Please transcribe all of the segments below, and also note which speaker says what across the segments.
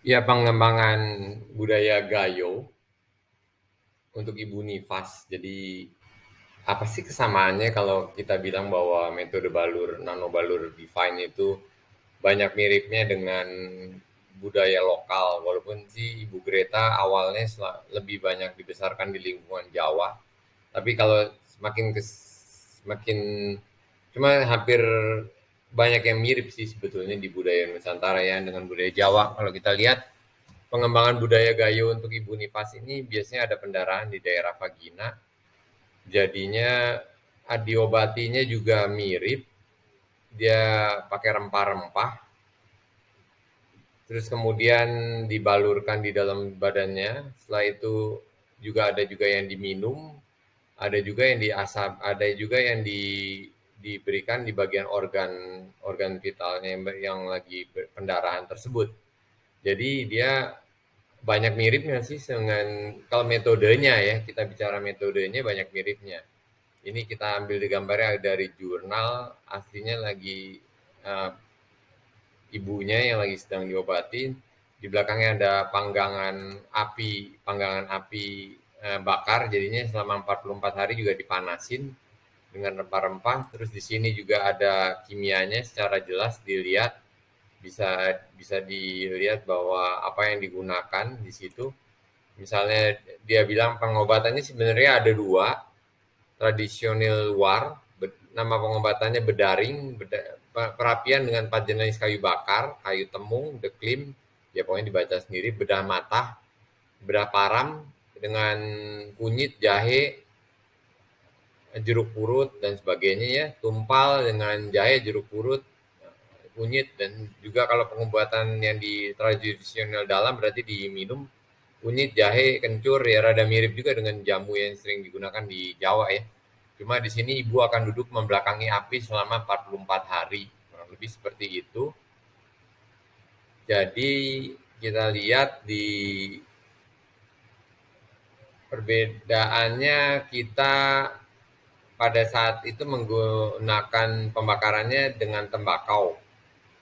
Speaker 1: Ya, pengembangan budaya Gayo untuk Ibu Nifas. Jadi apa sih kesamaannya kalau kita bilang bahwa metode balur, nanobalur Divine itu banyak miripnya dengan budaya lokal, walaupun sih Ibu Greta awalnya lebih banyak dibesarkan di lingkungan Jawa, tapi kalau semakin cuma hampir banyak yang mirip sih sebetulnya di budaya Nusantara ya dengan budaya Jawa. Kalau kita lihat pengembangan budaya Gayo untuk Ibu Nifas ini biasanya ada pendarahan di daerah vagina, jadinya diobatinya juga mirip, dia pakai rempah-rempah, terus kemudian dibalurkan di dalam badannya. Setelah itu juga yang diminum, ada juga yang diasap, ada juga yang diberikan di bagian organ organ vitalnya yang lagi pendarahan tersebut. Jadi dia banyak miripnya sih dengan kalau metodenya ya, kita bicara metodenya banyak miripnya. Ini kita ambil di gambarnya dari jurnal, aslinya lagi uh, ibunya yang lagi sedang diobatin. Di belakangnya ada panggangan api bakar, jadinya selama 44 hari juga dipanasin dengan rempah-rempah. Terus di sini juga ada kimianya secara jelas dilihat, bisa bisa dilihat bahwa apa yang digunakan di situ. Misalnya dia bilang pengobatannya sebenarnya ada dua, tradisional war, nama pengobatannya bedaring, perapian dengan 4 jenis kayu bakar, kayu temung, deklim, ya pokoknya dibaca sendiri, bedah matah, bedah param dengan kunyit, jahe, jeruk purut dan sebagainya ya, tumpal dengan jahe, jeruk purut, kunyit, dan juga kalau pengobatan yang di tradisional dalam berarti diminum kunyit, jahe, kencur, ya rada mirip juga dengan jamu yang sering digunakan di Jawa ya. Cuma di sini ibu akan duduk membelakangi api selama 44 hari, kurang lebih seperti itu. Jadi kita lihat di perbedaannya, kita pada saat itu menggunakan pembakarannya dengan tembakau.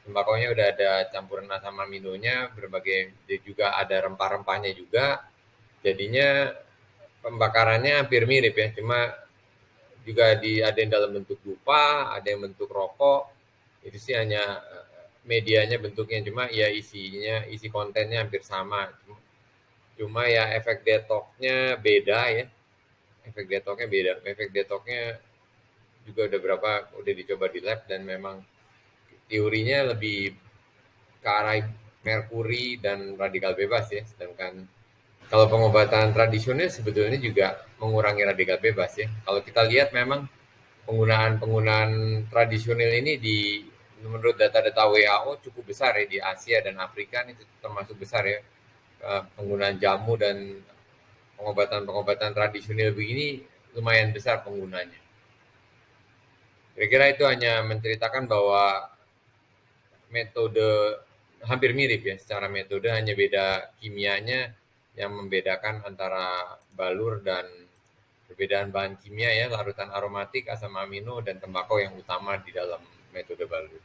Speaker 1: Tembakaunya udah ada campuran asam aminonya, berbagai juga ada rempah-rempahnya juga. Jadinya pembakarannya hampir mirip ya, cuma juga ada yang dalam bentuk dupa, ada yang bentuk rokok. Itu sih hanya medianya bentuknya, cuma ya isi kontennya hampir sama. Cuma ya efek detoxnya beda ya. Efek detoxnya juga udah dicoba di lab dan memang teorinya lebih ke arah merkuri dan radikal bebas ya. Sedangkan kalau pengobatan tradisional sebetulnya juga mengurangi radikal bebas ya. Kalau kita lihat memang penggunaan tradisional ini menurut data-data WHO cukup besar ya di Asia dan Afrika, ini termasuk besar ya. Penggunaan jamu dan pengobatan tradisional begini lumayan besar penggunanya. Kira-kira itu hanya menceritakan bahwa metode hampir mirip ya secara metode, hanya beda kimianya yang membedakan antara balur dan perbedaan bahan kimia ya, larutan aromatik, asam amino, dan tembakau yang utama di dalam metode balur.